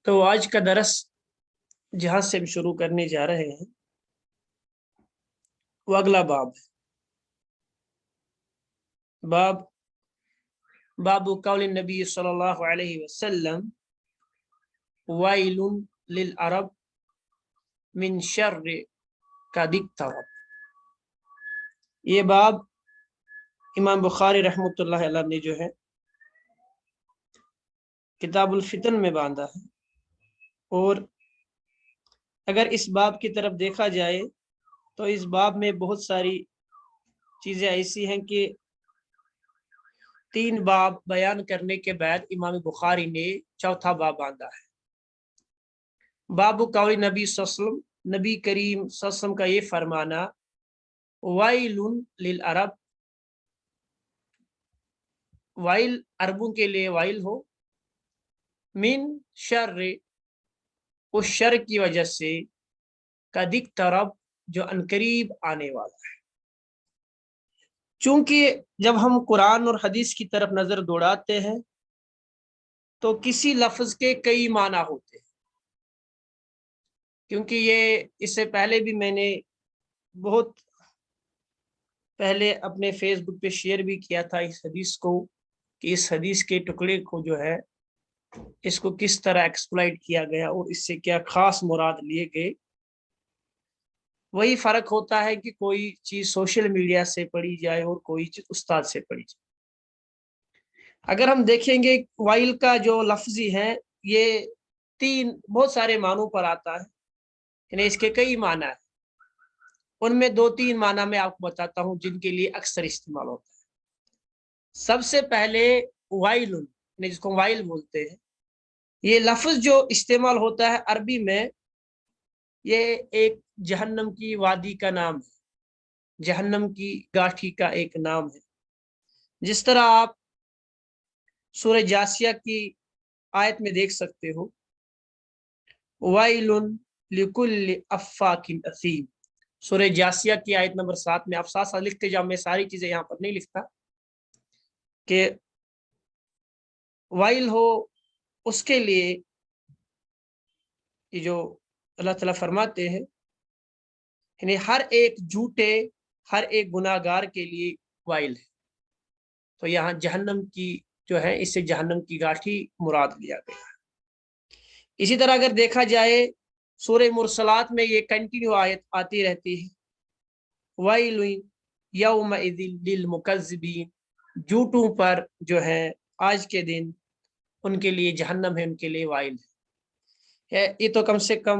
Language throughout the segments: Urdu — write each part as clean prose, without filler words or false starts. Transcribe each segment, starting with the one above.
تو آج کا درس جہاں سے ہم شروع کرنے جا رہے ہیں وہ اگلا باب ہے۔ باب قول النبی صلی اللہ علیہ وسلم ویل للعرب من شر قد اقترب۔ یہ باب امام بخاری رحمۃ اللہ علیہ نے جو ہے کتاب الفتن میں باندھا ہے، اور اگر اس باب کی طرف دیکھا جائے تو اس باب میں بہت ساری چیزیں ایسی ہیں کہ 3 باب بیان کرنے کے بعد امام بخاری نے چوتھا باب باندھا ہے۔ باب قول نبی صلی اللہ علیہ وسلم، نبی کریم صلی اللہ علیہ وسلم کا یہ فرمانا وائل للعرب، وائل عربوں کے لیے وائل ہو، من شر، اس شر کی وجہ سے، قد اقترب، جو انقریب آنے والا ہے۔ چونکہ جب ہم قرآن اور حدیث کی طرف نظر دوڑاتے ہیں تو کسی لفظ کے کئی معنی ہوتے ہیں، کیونکہ یہ اس سے پہلے بھی میں نے بہت پہلے اپنے فیس بک پہ شیئر بھی کیا تھا اس حدیث کو، کہ اس حدیث کے ٹکڑے کو جو ہے اس کو کس طرح ایکسپلائٹ کیا گیا اور اس سے کیا خاص مراد لیے گئے۔ وہی فرق ہوتا ہے کہ کوئی چیز سوشل میڈیا سے پڑھی جائے اور کوئی چیز استاد سے پڑھی جائے۔ اگر ہم دیکھیں گے وائل کا جو لفظی ہے یہ 3 بہت سارے معنوں پر آتا ہے، یعنی اس کے کئی معنی ہیں۔ ان میں 2-3 معنی میں آپ کو بتاتا ہوں جن کے لیے اکثر استعمال ہوتا ہے۔ سب سے پہلے وائل، یعنی جس کو وائل بولتے ہیں، یہ لفظ جو استعمال ہوتا ہے عربی میں، یہ ایک جہنم کی وادی کا نام ہے، جہنم کی گاٹھی کا ایک نام ہے۔ جس طرح آپ سورہ جاسیہ کی آیت میں دیکھ سکتے ہو، وَيْلٌ لِكُلِّ أَفَّاكٍ أَثِيمٍ، سورہ جاسیہ کی آیت نمبر 7 میں۔ آپ ساتھ ساتھ لکھتے جاؤ، میں ساری چیزیں یہاں پر نہیں لکھتا، کہ وائل ہو اس کے لیے یہ جو اللہ تعالیٰ فرماتے ہیں، یعنی ہر ایک جھوٹے، ہر ایک گناہ گار کے لیے وائل ہے۔ تو یہاں جہنم کی جو ہے، اس سے جہنم کی گاٹھی مراد لیا گیا ہے۔ اسی طرح اگر دیکھا جائے سورہ مرسلات میں یہ کنٹینیو آیت آتی رہتی ہے، وَيْلٌ يَوْمَئِذٍ لِّلْمُكَذِّبِينَ، جھوٹوں پر جو ہے آج کے دن ان کے لیے جہنم ہے، ان کے لیے وائل ہے۔ یہ تو کم سے کم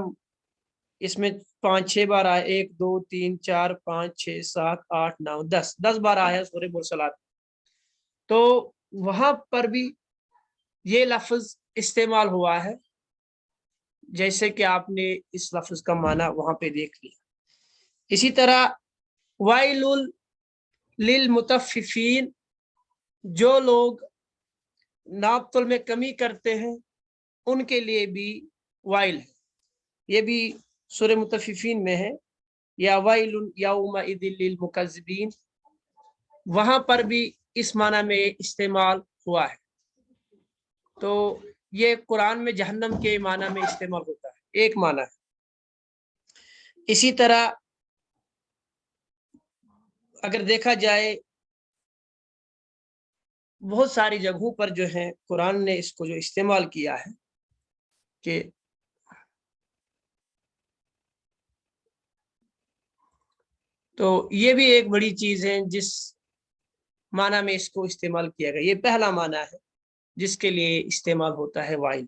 اس میں 5-6 بار آیا، 1 2 3 4 5 6 7 8 9 10 بار آیا سورہ مرسلات۔ تو وہاں پر بھی یہ لفظ استعمال ہوا ہے، جیسے کہ آپ نے اس لفظ کا معنی وہاں پہ دیکھ لیا۔ اسی طرح وائل للمطففین، جو لوگ ناپ تول میں کمی کرتے ہیں ان کے لیے بھی وائل ہے، یہ بھی سورہ مطففین میں ہے، یا وائل یومئذ للمکذبین، وہاں پر بھی اس معنی میں استعمال ہوا ہے۔ تو یہ قرآن میں جہنم کے معنی میں استعمال ہوتا ہے، ایک معنی ہے۔ اسی طرح اگر دیکھا جائے بہت ساری جگہوں پر جو ہے قرآن نے اس کو جو استعمال کیا ہے، کہ تو یہ بھی ایک بڑی چیز ہے جس معنی میں اس کو استعمال کیا گیا۔ یہ پہلا معنی ہے جس کے لیے استعمال ہوتا ہے وائل۔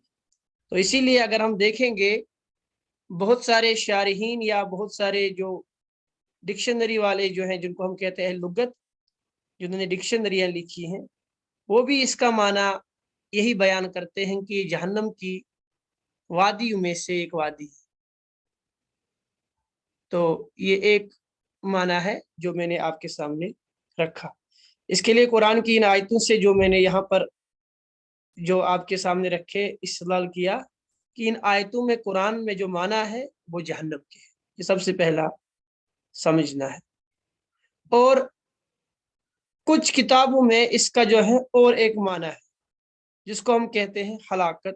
تو اسی لیے اگر ہم دیکھیں گے بہت سارے شارحین یا بہت سارے جو ڈکشنری والے جو ہیں، جن کو ہم کہتے ہیں لغت، جنہوں نے ڈکشنریاں لکھی ہیں، وہ بھی اس کا معنی یہی بیان کرتے ہیں کہ جہنم کی وادیوں میں سے ایک وادی ہے۔ تو یہ ایک معنی ہے جو میں نے آپ کے سامنے رکھا۔ اس کے لیے قرآن کی ان آیتوں سے جو میں نے یہاں پر جو آپ کے سامنے رکھے استدلال کیا، کہ ان آیتوں میں قرآن میں جو معنی ہے وہ جہنم کے ہے، یہ سب سے پہلا سمجھنا ہے۔ اور کچھ کتابوں میں اس کا جو ہے اور ایک معنی ہے جس کو ہم کہتے ہیں ہلاکت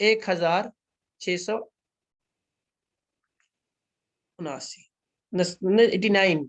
1679।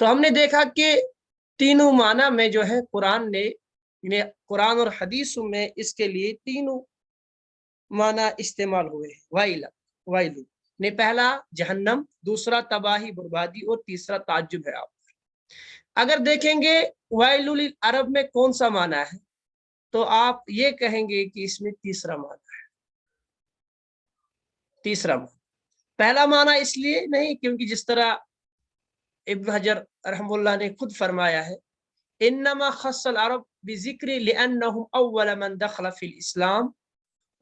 تو ہم نے دیکھا کہ تینوں معنی میں جو ہے قرآن نے قرآن اور حدیث میں اس کے لیے تینوں معنی استعمال ہوئے ہیں. وائل نے پہلا جہنم، دوسرا تباہی بربادی، اور تیسرا تعجب ہے. آپ اگر دیکھیں گے وائل عرب میں کون سا معنی ہے تو آپ یہ کہیں گے کہ اس میں تیسرا معنی ہے. تیسرا معنی، پہلا معنی اس لیے نہیں کیونکہ جس طرح ابن حجر رحم اللہ نے خود فرمایا ہے انما خص العرب بذکر لانهم اول من دخل في الاسلام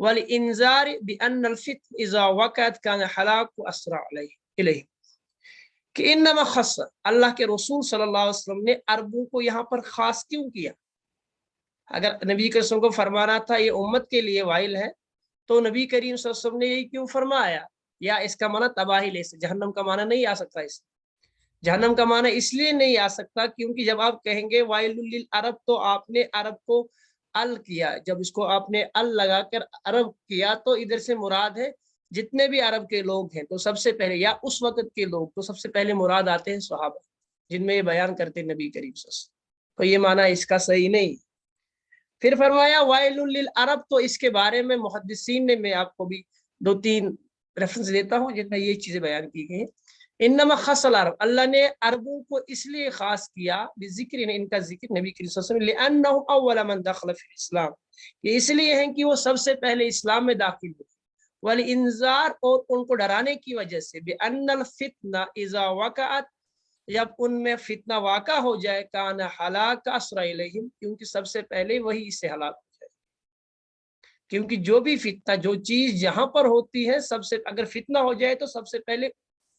والانذار بان الفتن اذا وقعت كان الهلاك اسرع الیہ، کہ انما خص، اللہ کے رسول صلی اللہ علیہ وسلم نے عربوں کو یہاں پر خاص کیوں کیا؟ اگر نبی کریم صلی اللہ علیہ وسلم کو فرمانا تھا یہ امت کے لیے وائل ہے تو نبی کریم صلی اللہ علیہ وسلم نے یہی کیوں فرمایا؟ یا اس کا معنی تباہی لے سے جہنم کا معنی نہیں آ سکتا. اس جہنم کا معنی اس لیے نہیں آ سکتا کیونکہ جب آپ کہیں گے وائل للعرب تو آپ نے عرب کو ال کیا. جب اس کو آپ نے ال لگا کر عرب کیا تو ادھر سے مراد ہے جتنے بھی عرب کے لوگ ہیں. تو سب سے پہلے یا اس وقت کے لوگ تو سب سے پہلے مراد آتے ہیں صحابہ جن میں یہ بیان کرتے نبی کریم صلی اللہ علیہ وسلم. تو یہ معنی اس کا صحیح نہیں. پھر فرمایا وائل للعرب، تو اس کے بارے میں محدثین نے، میں آپ کو بھی 2-3 ریفرنس دیتا ہوں جن میں یہ چیزیں بیان کی گئی ہیں. انما خص العرب، اللہ نے عربوں کو اس لیے خاص کیا بذکر، ان کا ذکر نبی کریم صلی اللہ علیہ وسلم لانه اول من دخل فی الاسلام، یہ اس لیے ہیں کہ وہ سب سے پہلے اسلام میں داخل ہوئے. والانذار، اور ان کو ڈرانے کی وجہ سے، بان الفتنہ اذا وقعت، جب ان میں فتنہ واقع ہو جائے، کان ہلاک اسرع الیہم، کیونکہ سب سے پہلے وہی اس سے ہلاک ہو جائے. کیونکہ جو بھی فتنہ، جو چیز جہاں پر ہوتی ہے، سب سے اگر فتنہ ہو جائے تو سب سے پہلے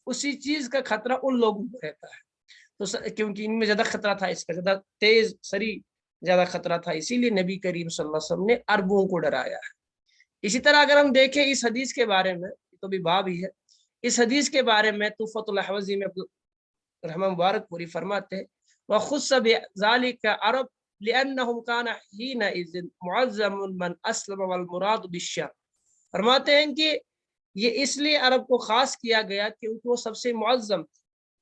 اسی چیز کا خطرہ ان لوگوں کو رہتا ہے. تو کیونکہ ان میں زیادہ خطرہ تھا، اس کا زیادہ تیز سری زیادہ خطرہ تھا، اسی لیے نبی کریم صلی اللہ علیہ وسلم نے عربوں کو ڈرایا ہے. اسی طرح اگر ہم دیکھیں اس حدیث کے بارے میں، تو بھی باب ہی ہے، اس حدیث کے بارے میں تحفۃ الاحوذی میں رحمہ مبارک پوری فرماتے ہیں وخص بذلك عرب لانهم كان حينئذ معظم من اسلم والمراد بالشر. فرماتے ہیں کہ یہ اس لیے عرب کو خاص کیا گیا کیونکہ وہ سب سے معظم،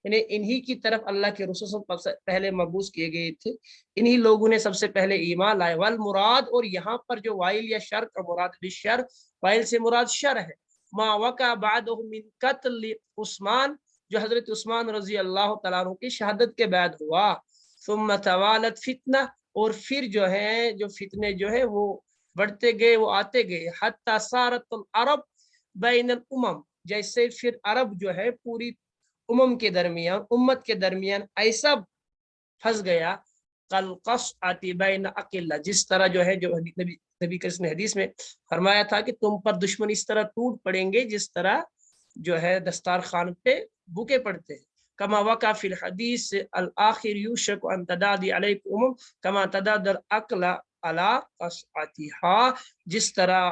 یعنی انہی کی طرف اللہ کے رسول صلی اللہ علیہ وسلم پہلے مبعوث کیے گئے تھے، انہی لوگوں نے سب سے پہلے ایمان لائے. والمراد، اور یہاں پر جو وائل یا شر کا مراد بالشر، وائل سے مراد شر ہے، ما وقع بعدہ من قتل عثمان، جو حضرت عثمان رضی اللہ تعالیٰ عنہ کی شہادت کے بعد ہوا. ثم توالت فتنہ، اور پھر جو ہے جو فتنے جو ہے وہ بڑھتے گئے، وہ آتے گئے. حتی صارت العرب بین الامم، جیسے پھر عرب جو ہے پوری کے درمیان، امت کے درمیان ایسا پھنس گیا کالقصعۃ بین اقلہ، جس طرح جو ہے جو نبی کریم نے حدیث میں فرمایا تھا کہ تم پر دشمن اس طرح ٹوٹ پڑیں گے جس طرح جو ہے دسترخوان پہ بوکے پڑتے ہیں. کما وقع فی الحدیث الاخر یوشک ان تداعی علیکم کما تداعی الاکل علی قصعتها، جس طرح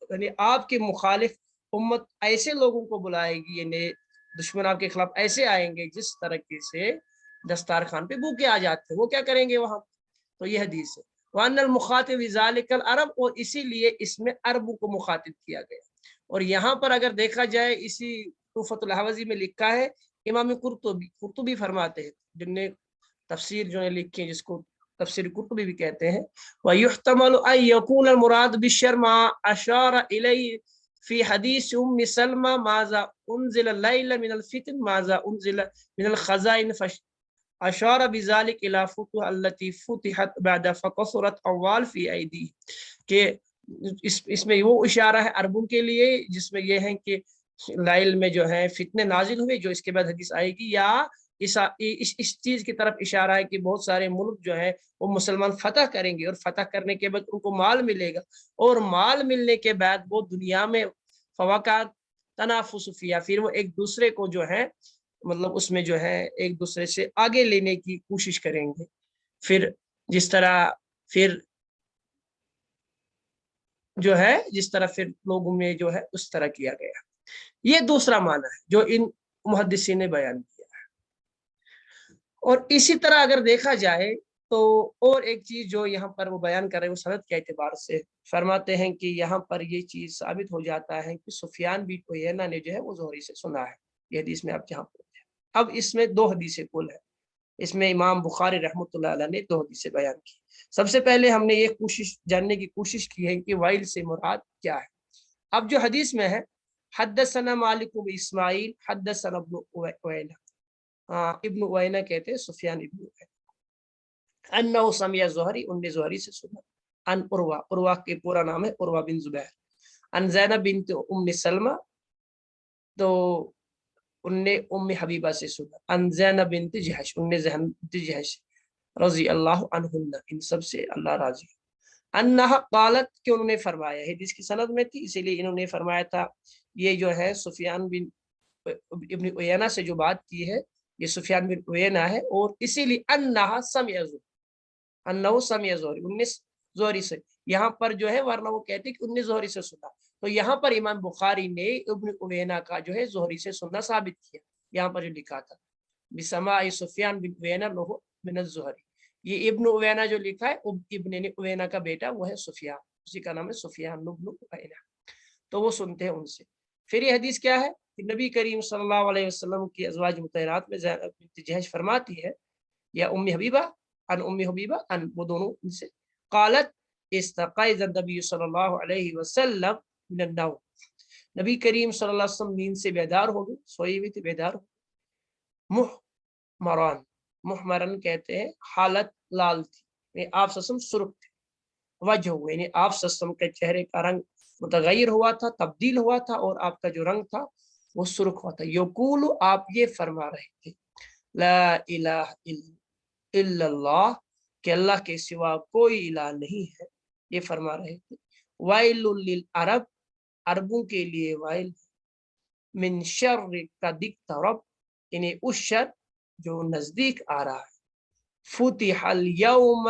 یعنی آپ کے مخالف امت ایسے لوگوں کو بلائے گی، یعنی دشمن آپ کے خلاف ایسے آئیں گے جس طریقے سے دسترخوان پہ بھوکے آ جاتے ہیں، وہ کیا کریں گے وہاں. تو یہ حدیث ہے. وان المخاطب ذالک العرب، اور اسی لیے اس میں عربوں کو مخاطب کیا گیا. اور یہاں پر اگر دیکھا جائے اسی تحفۃ الاحوذی میں لکھا ہے، امام قرطبی فرماتے ہیں جن نے تفسیر جو ہے لکھی ہے جس کو تفسیر قرطبی بھی کہتے ہیں، وَيُحْتَمَلُ أَن يَكُونَ الْمُرَادُ بِالشَّرِّ مَا أَشَارَ إِلَيْهِ فی حدیث ام سلمہ ماذا انزل اللیل من الفتن ماذا انزل من الخزائن اشار بذلك الى فتوح التي فتحت بعد فكثرت اموال فی ایدی، کہ اس میں وہ اشارہ ہے عربوں کے لیے جس میں یہ ہے کہ لیل میں جو ہے فتنے نازل ہوئے، جو اس کے بعد حدیث آئے گی، یا اس چیز کی طرف اشارہ ہے کہ بہت سارے ملک جو ہے وہ مسلمان فتح کریں گے، اور فتح کرنے کے بعد ان کو مال ملے گا، اور مال ملنے کے بعد وہ دنیا میں فواقع تنافس فیہا، پھر وہ ایک دوسرے کو جو ہے مطلب اس میں جو ہے ایک دوسرے سے آگے لینے کی کوشش کریں گے. پھر جس طرح پھر جو ہے جس طرح پھر لوگوں میں جو ہے اس طرح کیا گیا. یہ دوسرا معنی ہے جو ان محدثین نے بیان کیا ہے. اور اسی طرح اگر دیکھا جائے تو اور ایک چیز جو یہاں پر وہ بیان کر رہے ہیں وہ سند کے اعتبار سے فرماتے ہیں کہ یہاں پر یہ چیز ثابت ہو جاتا ہے کہ سفیان بن عیینہ نے جو ہے وہ زہری سے سنا ہے. یہ حدیث میں آپ جہاں پڑھتے ہیں. اب اس میں 2 حدیثیں کل ہیں. اس میں امام بخاری رحمۃ اللہ علیہ نے 2 حدیثیں بیان کی۔ سب سے پہلے ہم نے یہ کوشش جاننے کی کوشش کی ہے کہ وائل سے مراد کیا ہے۔ اب جو حدیث میں ہے حدثنا مالک بن اسماعیل حدثنا ابن اوینہ، ابن اوینہ کہتے ہیں سفیان ابن اوینہ، انہ سمع زہری، ان نے زہری سے سنا، ان عروہ، عروہ کے پورا نام ہے عروہ بن زبیر، ان زینب بنت ام سلمہ، تو ان نے ام حبیبہ سے سنا، ان زینب بنت جہش، ان نے زینب بنت جہش رضی اللہ عنہن، ان سب سے اللہ راضی، انہا قالت، کہ انہوں نے فرمایا، حدیث کی سند میں تھی اسی لیے انہوں نے فرمایا تھا، یہ جو ہے سفیان بن ابن عیینہ سے جو بات کی ہے یہ سفیان بن عیینہ ہے، اور اسی لیے انہا سمع زہری، انہو سمع زہری، ان نے زہری سے، یہاں پر جو ہے ورنہ وہ کہتے کہ ان نے زہری سے سنا، تو یہاں پر امام بخاری نے ابن عیینہ کا جو ہے زہری سے سننا ثابت کیا، یہاں پر جو لکھا تھا بسماع سفیان بن عیینہ لہو من الزہری، یہ ابن عیینہ جو لکھا ہے ابن عیینہ کا بیٹا وہ ہے سفیان، اسی کا نام ہے سفیان بن عیینہ، تو وہ سنتے ہیں ان سے۔ پھر یہ حدیث کیا ہے کہ نبی کریم صلی اللہ علیہ وسلم کی ازواج مطہرات میں زینب بنت جہش فرماتی ہے، یا ام حبیبہ، ان ام حبیبہ، ان وہ دونوں ان سے، قالت استيقظ النبی صلی اللہ علیہ وسلم من النوم، نبی کریم صلی اللہ علیہ وسلم نیند سے بیدار ہو گئے، سوئی ہوئی تھی بیدار ہو، محمران، محمرن کہتے ہیں حالت لال تھی، یعنی آپ صلی اللہ علیہ وسلم سرخ تھے، وجہ ہوئے یعنی آپ صلی اللہ علیہ وسلم کے چہرے کا رنگ متغیر ہوا تھا، تبدیل ہوا تھا، اور آپ کا جو رنگ تھا وہ سرخ ہوا تھا، یقول، آپ یہ فرما رہے تھے، لا الہ الا اللہ، کہ اللہ کے سوا کوئی الہ نہیں ہے، یہ فرما رہے تھے، وائل للعرب، عربوں کے لیے وائل، من شر قد اقترب، یعنی اس شر جو نزدیک آ رہا ہے، فتح اليوم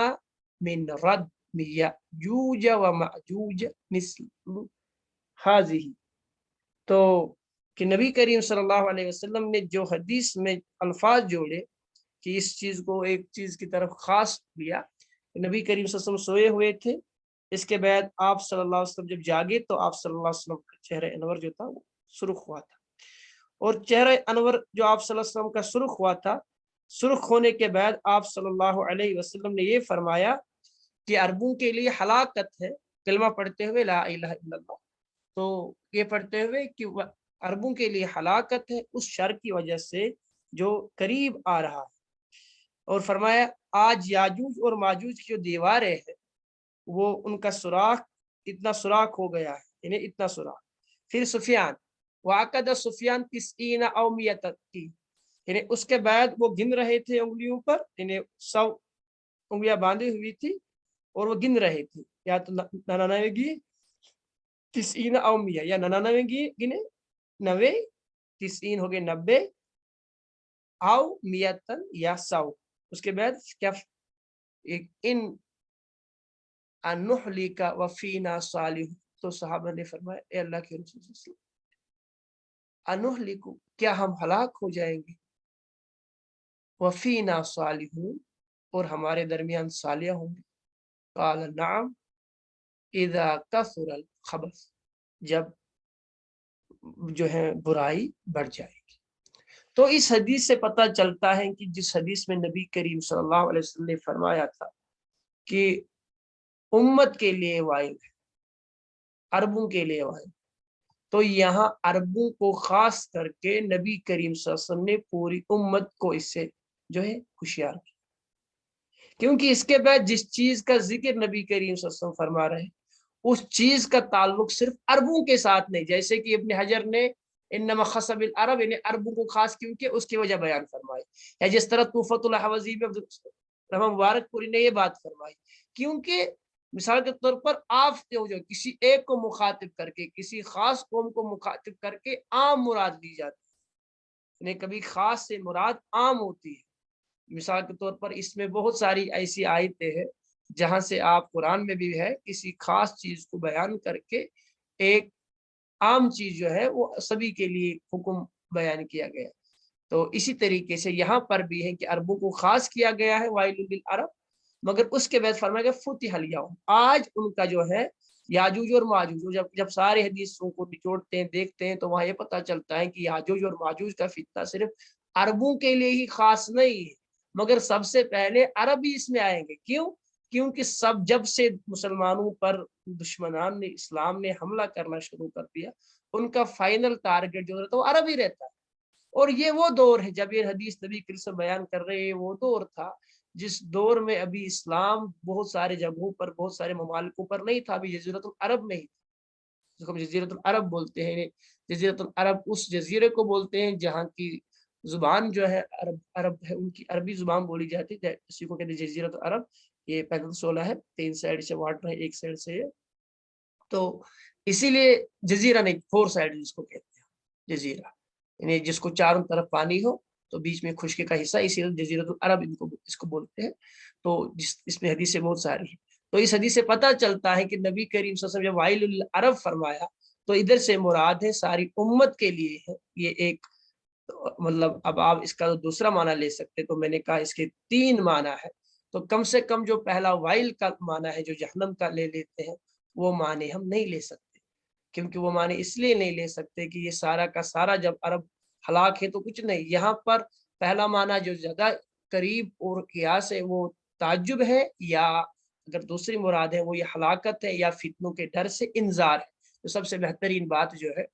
من ردم یأجوج ومأجوج مثل هذه، تو کہ نبی کریم صلی اللہ علیہ وسلم نے جو حدیث میں الفاظ جوڑے کہ اس چیز کو ایک چیز کی طرف خاص لیا، نبی کریم صلی اللہ علیہ وسلم سوئے ہوئے تھے، اس کے بعد آپ صلی اللہ علیہ وسلم جب جاگے تو آپ صلی اللہ علیہ وسلم کا چہرہ انور جو تھا وہ سرخ ہوا تھا، اور چہرہ انور جو آپ صلی اللہ علیہ وسلم کا سرخ ہوا تھا، سرخ ہونے کے بعد آپ صلی اللہ علیہ وسلم نے یہ فرمایا کہ عربوں کے لیے ہلاکت ہے، کلمہ پڑھتے ہوئے لا الہ الا اللہ، تو یہ پڑھتے ہوئے کہ عربوں کے لیے ہلاکت ہے اس شر کی وجہ سے جو قریب آ رہا ہے، اور فرمایا آج یاجوج اور ماجوج کی جو دیواریں ہیں وہ ان کا سوراخ اتنا سوراخ ہو گیا ہے، یعنی اتنا سوراخ۔ پھر سفیان، وعقد سفیان 90 او 100 کی، یعنی اس کے بعد وہ گن رہے تھے انگلیوں پر، یعنی 100 انگلیاں باندھی ہوئی تھی اور وہ گن رہے تھے، یا تو 99 گی 90 او 100، یا 99 گنے 90، 90 ہو گئے 90، او 100 یا 100، اس کے بعد کیا ان انہلک وفینا صالح، تو صحابہ نے فرمایا اے اللہ کے رسول صلی اللہ علیہ وسلم، انہلک، کیا ہم ہلاک ہو جائیں گے، وفینا صالحون، اور ہمارے درمیان صالح ہوں گے، قال نعم اذا کثر الخبث، جب جو ہے برائی بڑھ جائے گی۔ تو اس حدیث سے پتہ چلتا ہے کہ جس حدیث میں نبی کریم صلی اللہ علیہ وسلم نے فرمایا تھا کہ امت کے لیے وائل ہے، عربوں کے لیے وائل، تو یہاں عربوں کو خاص کر کے نبی کریم صلی اللہ علیہ وسلم نے پوری امت کو اس سے جو ہے ہوشیار کیا، کیونکہ اس کے بعد جس چیز کا ذکر نبی کریم صلی اللہ علیہ وسلم فرما رہے ہیں اس چیز کا تعلق صرف عربوں کے ساتھ نہیں، جیسے کہ ابن حجر نے انما خص بالعرب، یعنی عربوں کو خاص کیونکہ اس کی وجہ بیان فرمائی، یا جس طرح طوفۃ الحوزی میں رحمہ مبارک پوری نے یہ بات فرمائی، کیونکہ مثال کے طور پر آپ جو کسی ایک کو مخاطب کر کے کسی خاص قوم کو مخاطب کر کے عام مراد دی جاتی ہے، یعنی کبھی خاص سے مراد عام ہوتی ہے، مثال کے طور پر اس میں بہت ساری ایسی آیتیں ہیں جہاں سے آپ قرآن میں بھی ہے کسی خاص چیز کو بیان کر کے ایک عام چیز جو ہے وہ سبھی کے لیے حکم بیان کیا گیا، تو اسی طریقے سے یہاں پر بھی ہے کہ عربوں کو خاص کیا گیا ہے وائل للعرب، مگر اس کے بعد فرمایا گیا فتح الیوم، آج ان کا جو ہے یاجوج اور ماجوج، جب سارے حدیثوں کو نچوڑتے ہیں دیکھتے ہیں تو وہاں یہ پتہ چلتا ہے کہ یاجوج اور ماجوج کا فتنہ صرف عربوں کے لیے ہی خاص نہیں ہے، مگر سب سے پہلے عرب ہی اس میں آئیں گے. کیوں؟ کیونکہ جب سے مسلمانوں پر دشمنان نے اسلام نے حملہ کرنا شروع کر دیا، ان کا فائنل ٹارگٹ جو رہتا ہے وہ عرب ہی رہتا ہے. اور یہ وہ دور ہے، جب یہ حدیث نبی کریم صلی اللہ علیہ وسلم بیان کر رہے ہیں، وہ دور تھا جس دور میں ابھی اسلام بہت سارے جگہوں پر، بہت سارے ممالکوں پر نہیں تھا، ابھی جزیرۃ العرب میں ہی تھا، جس کو ہم جزیرۃ العرب بولتے ہیں. جزیرۃ العرب اس جزیرے کو بولتے ہیں جہاں کی زبان جو ہے عرب ہے، ان کی عربی زبان بولی جاتی ہے، اسی کو کہتے ہیں جزیرۃ العرب. یہ 15-16 ہے، 3 سائڈ سے واٹر ہے، 1 سائڈ سے ہے، تو اسی لیے جزیرہ نہیں، 4 سائڈ جس کو کہتے ہیں جزیرہ، یعنی جس کو چاروں طرف پانی ہو تو بیچ میں خشکی کا حصہ، اسی لیے جزیرۃ العرب اس کو بولتے ہیں. تو اس میں حدیثیں بہت ساری ہیں. تو اس حدیث سے پتہ چلتا ہے کہ نبی کریم صلی اللہ علیہ وسلم جب وائل العرب فرمایا تو ادھر سے مراد ہے ساری امت کے لیے ہے. یہ ایک مطلب، اب آپ اس کا دوسرا معنی لے سکتے، تو میں نے کہا اس کے 3 معنی ہے. تو کم سے کم جو پہلا وائل کا معنی ہے جو جہنم کا لے لیتے ہیں، وہ معنی ہم نہیں لے سکتے، کیونکہ وہ معنی اس لیے نہیں لے سکتے کہ یہ سارا کا سارا جب عرب ہلاک ہے تو کچھ نہیں. یہاں پر پہلا معنی جو زیادہ قریب اور قیاس ہے وہ تعجب ہے، یا اگر دوسری مراد ہے وہ یہ ہلاکت ہے یا فتنوں کے ڈر سے انذار ہے. تو سب سے بہترین بات جو ہے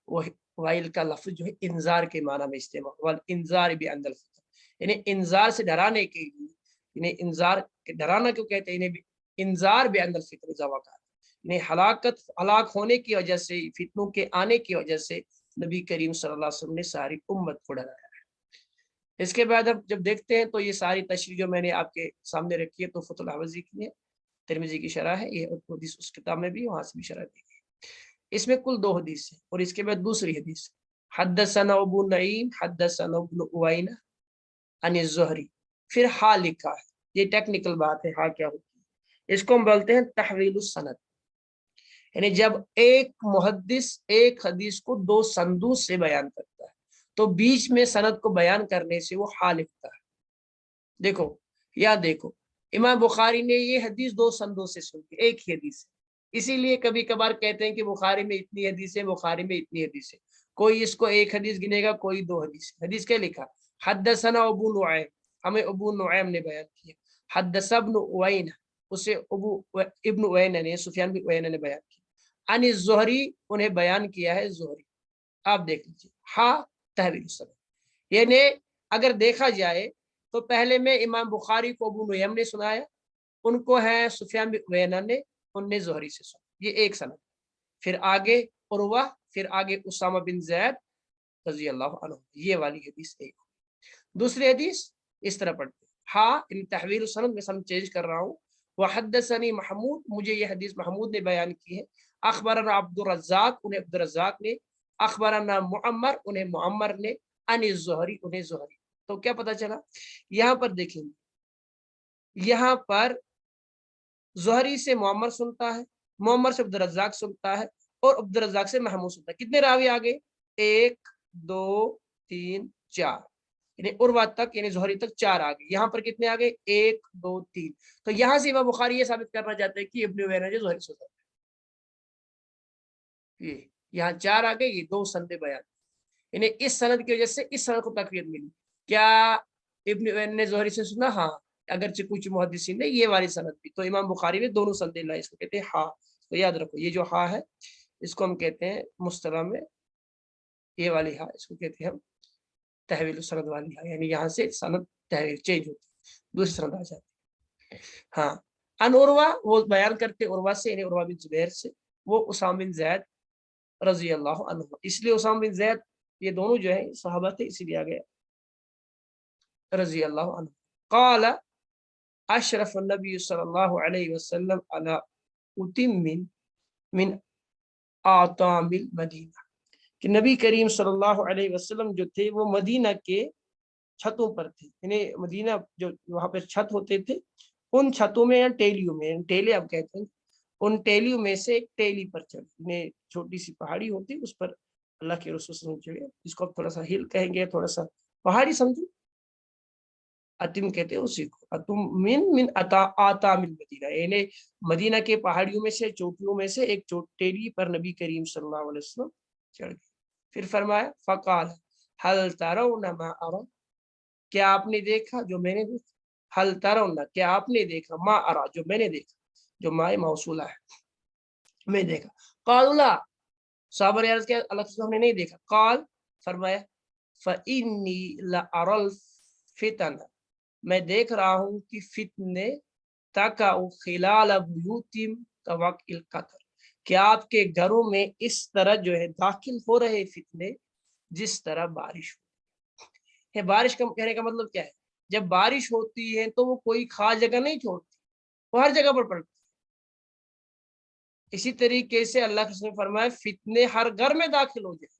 وہ وائل کا لفظ جو ہے انذار کے معنی میں استعمال، والانذار بعند الفتن، یعنی انذار سے ڈرانے کے لیے. انہیں انذار ڈرانا کیوں کہتے ہیں؟ انہیں انذار بعند الفتن اذا وقعت، یعنی ہلاک ہونے کی وجہ سے، فتنوں کے آنے کی وجہ سے نبی کریم صلی اللہ علیہ وسلم نے ساری امت کو ڈرایا ہے. اس کے بعد اب جب دیکھتے ہیں تو یہ ساری تشریح جو میں نے آپ کے سامنے رکھی ہے تو فتح الحوزی کی ہے، ترمذی کی شرح ہے، یہ حدیث اس کتاب میں بھی، وہاں سے بھی شرح دی گئی. اس میں کل 2 حدیث ہیں، اور اس کے بعد دوسری حدیث حدثنا ابو نعیم حدثنا ابن اوینہ عن الزہری. پھر ہا لکھا ہے، یہ ٹیکنیکل بات ہے، ہا کیا ہوتی ہے؟ اس کو ہم بولتے ہیں تحویل السند، یعنی جب ایک محدث ایک حدیث کو 2 سندوں سے بیان کرتا ہے تو بیچ میں سند کو بیان کرنے سے وہ ہا لکھتا ہے. دیکھو دیکھو امام بخاری نے یہ حدیث 2 سندوں سے سنی، ایک ہی حدیث ہے. اسی لیے کبھی کبھار کہتے ہیں کہ بخاری میں اتنی حدیث ہے، بخاری میں اتنی حدیث ہے. کوئی اس کو ایک حدیث گنے گا، کوئی 2 حدیث. حدیث کیا لکھا؟ حدثنا ابو نعیم، ہمیں ابو نعیم نے بیان کیا. حدث ابن اوینہ، اسے ابن اوینہ نے، سفیان بن اوینہ نے بیان کیا. عن الزہری، انہیں بیان کیا ہے زہری. آپ دیکھ لیجیے، ہا تحویل السند، یعنی اگر دیکھا جائے تو پہلے میں امام بخاری کو ابو نعیم نے سنایا، ان کو ہے سفیان بن عیینہ نے، ان نے زہری سے سنا، یہ ایک سند. پھر آگے عروہ، پھر آگے اسامہ بن زید رضی اللہ عنہ، یہ والی حدیث ایک. دوسری حدیث اس طرح پڑھتے ہا، ان تحویل السند میں سم چینج کر رہا ہوں. وحدثنی محمود، مجھے یہ حدیث محمود نے بیان کی ہے. اخبرنا عبد الرزاق، انہیں عبد الرزاق نے. اخبرنا معمر، انہیں معمر نے. عن الزہری، انہیں زہری. تو کیا پتہ چلا؟ یہاں پر دیکھیں گے، یہاں پر زہری سے معمر سنتا ہے، معمر سے عبد الرزاق سنتا ہے، اور عبد الرزاق سے محمود سنتا ہے. کتنے راوی آگے؟ 1 2 3 4، یعنی عروہ تک، یعنی زہری تک 4 آگے. یہاں پر کتنے آگے؟ 1 2 3. تو یہاں سے امام بخاری یہ ثابت کرنا چاہتے ہیں کہ ابن عیینہ جو زہری سے ہوتا ہے، یہ یہاں 4 آگے، یہ 2 سند بیان، یعنی اس سند کی وجہ سے اس سند کو تقویت ملی. کیا ابن عیینہ نے زہری سے سنا؟ ہاں، اگرچہ کچھ محدثین نے یہ والی سند بھی. تو امام بخاری نے دونوں سند لائے، اس کو کہتے ہیں ہا. تو یاد رکھو، یہ جو ہا ہے اس کو ہم کہتے ہیں مصطلح میں، یہ والی ہا اس کو کہتے ہیں ہم تحویل السند والی ہا، یعنی یہاں سے سند تحویل چینج ہوتی ہے، دوسری سند آ جاتی ہے. ہاں، ان عروہ، وہ بیان کرتے عروہ سے، یعنی عروہ بن زبیر سے، وہ اسامہ بن زید رضی اللہ عنہ. اس لیے اسامہ بن زید یہ دونوں جو ہے صحابہ تھے، اسی لیے آ گیا رضی اللہ عنہ. قال اشرف النبی صلی اللہ علیہ وسلم علی اتم من آطام المدینہ، کہ نبی کریم صلی اللہ علیہ وسلم جو تھے وہ مدینہ کے چھتوں پر تھے، یعنی مدینہ جو وہاں پر چھت ہوتے تھے، ان چھتوں میں یا ٹیلیوں میں، ٹیلے اب کہتے ہیں، ان ٹیلیوں میں سے ایک ٹیلی پر چڑھے، یعنی چھوٹی سی پہاڑی ہوتی، اس پر اللہ کے رسول صلی اللہ علیہ وسلم چڑھے، جس کو اب تھوڑا سا ہل کہیں گے، تھوڑا سا پہاڑی سمجھو، اتم کہتے ہیں اسی کو. اتم من آطام المدینہ، یعنی مدینہ کے پہاڑیوں میں سے، چوٹیوں میں سے ایک ٹیلی پر نبی کریم صلی اللہ علیہ وسلم چڑھ گئے. پھر فرمایا فقال هل ترون ما ارى، کیا آپ نے دیکھا جو میں نے دیکھا؟ حل ترون، کیا آپ نے دیکھا؟ ما ارا، جو میں نے دیکھا، جو مائے موصولہ ہے، میں دیکھا۔ قالوا لا، صحابہ نے عرض کیا اللہ کے رسول ہم نے نہیں دیکھا۔ قال، فرمایا فإنی لأرى الفتن، میں دیکھ رہا ہوں کہ فتنے تقع خلال بیوتم كوقع القطر، کہ آپ کے گھروں میں اس طرح جو ہے داخل ہو رہے فتنے جس طرح بارش ہے۔ بارش کا کہنے کا مطلب کیا ہے؟ جب بارش ہوتی ہے تو وہ کوئی خاص جگہ نہیں چھوڑتی، وہ ہر جگہ پر پڑتی۔ اسی طریقے سے اللہ کے رسول نے فرمایا فتنے ہر گھر میں داخل ہو جائے۔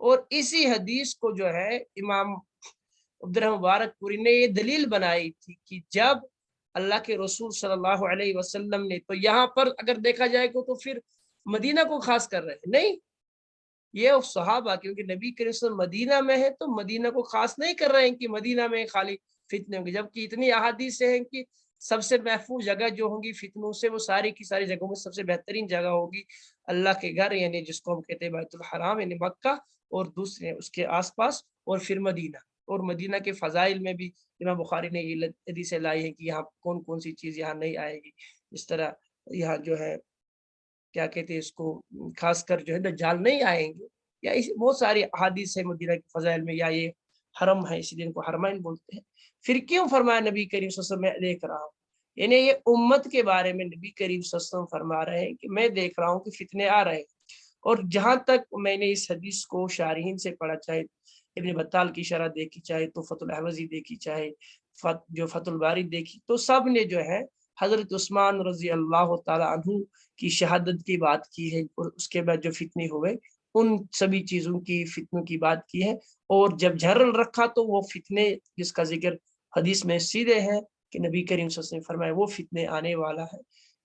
اور اسی حدیث کو جو ہے امام عبدالرحمن مبارک پوری نے یہ دلیل بنائی تھی کہ جب اللہ کے رسول صلی اللہ علیہ وسلم نے، تو یہاں پر اگر دیکھا جائے گا تو پھر مدینہ کو خاص کر رہے ہیں، نہیں، یہ صحابہ، کیونکہ نبی کریم صلی اللہ علیہ وسلم مدینہ میں ہے تو مدینہ کو خاص نہیں کر رہے ہیں کہ مدینہ میں خالی فتنے ہوں گے، جبکہ اتنی احادیث ہیں کہ سب سے محفوظ جگہ جو ہوگی فتنوں سے وہ ساری کی ساری جگہوں میں سب سے بہترین جگہ ہوگی اللہ کے گھر، یعنی جس کو ہم کہتے ہیں بیت الحرام یعنی مکہ، اور دوسرے اس کے آس پاس، اور پھر مدینہ۔ اور مدینہ کے فضائل میں بھی امام بخاری نے یہ حدیثیں لائی ہیں کہ یہاں کون کون سی چیز یہاں نہیں آئے گی، اس طرح یہاں جو ہے کیا کہتے ہیں اس کو، خاص کر جو ہے دجال نہیں آئیں گے، یا بہت ساری احادیث ہے مدینہ کے فضائل میں، یا یہ حرم ہے اسی دن کو حرمین بولتے ہیں۔ پھر کیوں فرمایا نبی کریم صلی اللہ علیہ وسلم میں دیکھ رہا ہوں، یعنی یہ امت کے بارے میں نبی کریم صلی اللہ علیہ وسلم فرما رہے ہیں کہ میں دیکھ رہا ہوں کہ فتنے آ رہے ہیں۔ اور جہاں تک میں نے اس حدیث کو شارحین سے پڑھا، چاہے ابن بطال کی شرح دیکھی، چاہے تو فتح الاحوزی دیکھی، چاہے جو فتح الباری دیکھی، تو سب نے جو ہے حضرت عثمان رضی اللہ تعالی عنہ کی شہادت کی بات کی ہے، اور اس کے بعد جو فتنے ہوئے ان سبھی چیزوں کی، فتنوں کی بات کی ہے۔ اور جب جھرل رکھا تو وہ فتنے جس کا ذکر حدیث میں سیدھے ہے کہ نبی کریم صلی اللہ علیہ وسلم نے فرمایا وہ فتنے آنے والا ہے۔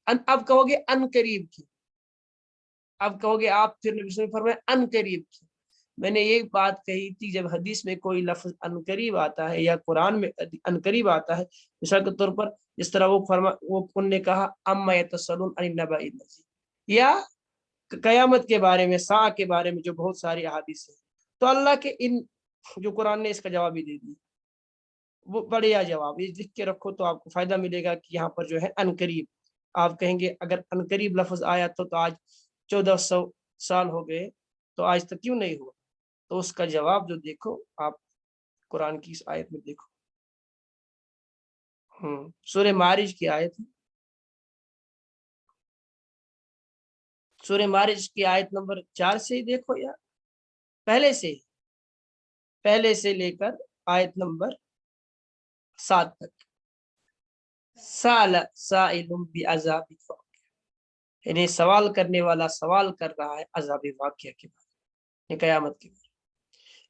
اب کہو گے ان قریب کی، اب کہو گے آپ پھر نبی صلی اللہ علیہ وسلم نے فرمایا ان قریب کی۔ میں نے یہ بات کہی تھی جب حدیث میں کوئی لفظ ان قریب آتا ہے یا قرآن میں ان قریب آتا ہے، مثال کے طور پر جس طرح وہ ان نے کہا اما یتسالون عن النبأ العظیم، یا قیامت کے بارے میں، ساعہ کے بارے میں جو بہت ساری احادیث ہیں، تو اللہ کے ان جو قرآن نے اس کا جواب ہی دے دیا، وہ بڑھیا جواب، یہ لکھ کے رکھو تو آپ کو فائدہ ملے گا کہ یہاں پر جو ہے ان قریب، آپ کہیں گے اگر ان قریب لفظ آیا تو آج 1400 سال ہو گئے تو آج تک کیوں نہیں ہوا؟ تو اس کا جواب جو دیکھو آپ قرآن کی اس آیت میں دیکھو، سورہ معارج کی آیت، سورہ معارج کی آیت نمبر 4 سے ہی دیکھو، یا پہلے سے لے کر آیت نمبر 7 تک، سال سائل بعذاب واقع، یعنی سوال کرنے والا سوال کر رہا ہے عذاب واقعہ کے بارے، قیامت کے بارے،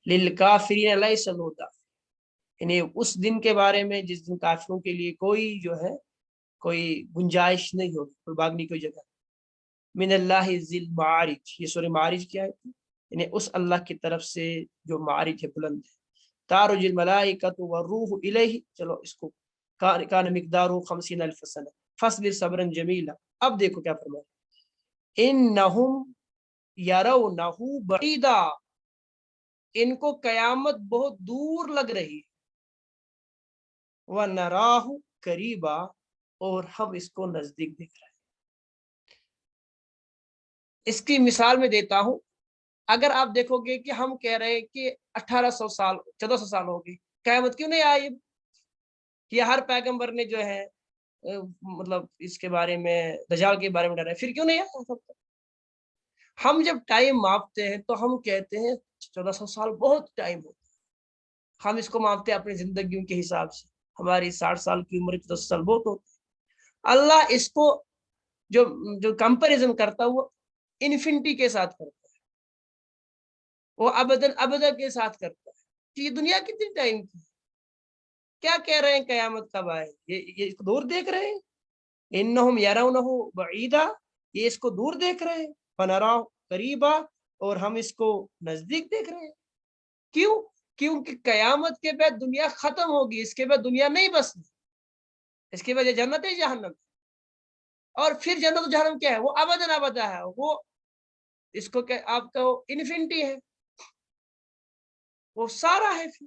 للکافرین لیس له دافع، یعنی اس دن کے بارے میں جس دن کافروں کے لیے کوئی جو ہے کوئی گنجائش نہیں ہوگی، کوئی بھاگنے کی جگہ۔ من اللہ ذی المعارج، یہ سورہ معارج کی آیت ہے، یعنی اس اللہ کی طرف سے جو معارج ہے، بلند ہے۔ تعرج الملائکۃ والروح الیہ، چلو اس کو کان مقدارہ 50,000 سنہ فاصبر صبرا جمیلا۔ اب دیکھو کیا فرمایا، انہم یرونہ بعیدا، ان کو قیامت بہت دور لگ رہی ہے، وَنَرَاهُ قریبا، اور ہم اس کو نزدیک دیکھ رہے ہیں۔ اس کی مثال میں دیتا ہوں، اگر آپ دیکھو گے کہ ہم کہہ رہے ہیں کہ 1800 سال 1400 سال ہو گئی، قیامت کیوں نہیں آئی؟ یہ ہر پیغمبر نے جو ہے مطلب اس کے بارے میں، دجال کے بارے میں ڈرا ہے، پھر کیوں نہیں آیا؟ ہم جب ٹائم ماپتے ہیں تو ہم کہتے ہیں 1400 سال بہت ٹائم ہوتا ہے، ہم اس کو ماپتے ہیں اپنی زندگیوں کے حساب سے، ہماری 60 سال کی عمر 1400 سال بہت ہوتی ہے۔ اللہ اس کو جو کمپیریزن کرتا ہے وہ انفینٹی کے ساتھ کرتا ہے، وہ ابداً ابدا کے ساتھ کرتا ہے کہ یہ دنیا کتنی ٹائم کی، کیا کہہ رہے ہیں قیامت کب آئے، یہ دور دیکھ رہے ہیں، انہم یرونہ بعیدا، یہ اس کو دور دیکھ رہے ہیں، فنراہ قریبا، اور ہم اس کو نزدیک دیکھ رہے ہیں۔ کیوں؟ کیونکہ قیامت کے بعد دنیا ختم ہوگی، اس کے بعد دنیا نہیں بسنی، اس کے بعد یہ جنت ہے جہنم، اور پھر جنت و جہنم کیا ہے؟ وہ ابداً ابدا ہے، وہ اس کو کہ آپ کا انفینٹی ہے، وہ سارا ہے۔ پھر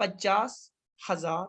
50,000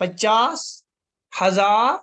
50,000